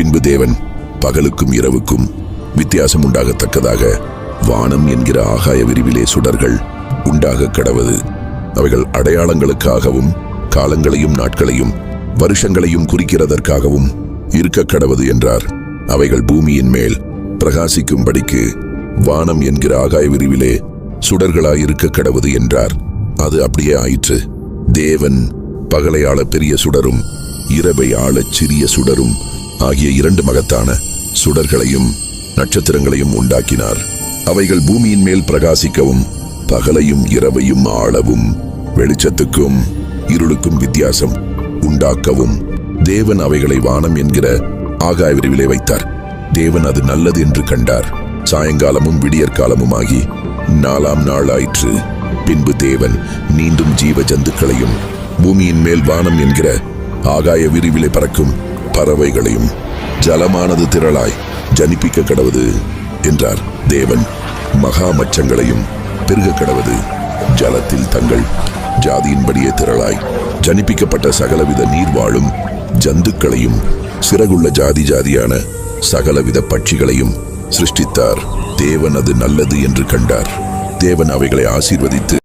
பின்பு தேவன் பகலுக்கும் இரவுக்கும் வித்தியாசம் உண்டாகத்தக்கதாக வானம் என்கிற ஆகாய விரிவிலே சுடர்கள் உண்டாக கடவது. அவைகள் அடையாளங்களுக்காகவும் காலங்களையும் நாட்களையும் வருஷங்களையும் குறிக்கிறதற்காகவும் இருக்க கடவது என்றார். அவைகள் பூமியின் மேல் பிரகாசிக்கும்படிக்கு வானம் என்கிற ஆகாய விரிவிலே சுடர்களாயிருக்க கடவது என்றார். அது அப்படியே ஆயிற்று. தேவன் பகலை ஆள பெரிய சுடரும் இரவை ஆளச் சிறிய சுடரும் ஆகிய இரண்டு மகத்தான சுடர்களையும் நட்சத்திரங்களையும் உண்டாக்கினார். அவைகள் பூமியின் மேல் பிரகாசிக்கவும் பகலையும் இரவையும் ஆளவும் வெளிச்சத்துக்கும் இருளுக்கும் வித்தியாசம் உண்டாக்கவும் தேவன் அவைகளை வானம் என்கிற ஆகாய விரிவிலே வைத்தார். தேவன் அது நல்லது என்று கண்டார். சாயங்காலமும் விடியற்காலமும் ஆகி 4ஆம் நாள் ஆயிற்று. பின்பு தேவன் மீண்டும் ஜீவ ஜந்துக்களையும் பூமியின் மேல் வானம் என்கிற ஆகாய விரிவிலே பறக்கும் பறவைகளையும் ஜலமானது திரளாய் ஜனிப்பிக்க கடவது என்றார். தேவன் மகா மச்சங்களையும் பெருக கடவது. ஜலத்தில் தங்கள் ஜாதியின்படியே திரளாய் ஜனிப்பிக்கப்பட்ட சகலவித நீர் வாழும் ஜந்துக்களையும் சிறகுள்ள ஜாதி ஜாதியான சகலவித பட்சிகளையும் சிருஷ்டித்தார். தேவன் அது நல்லது என்று கண்டார். தேவன் அவைகளை ஆசீர்வதித்து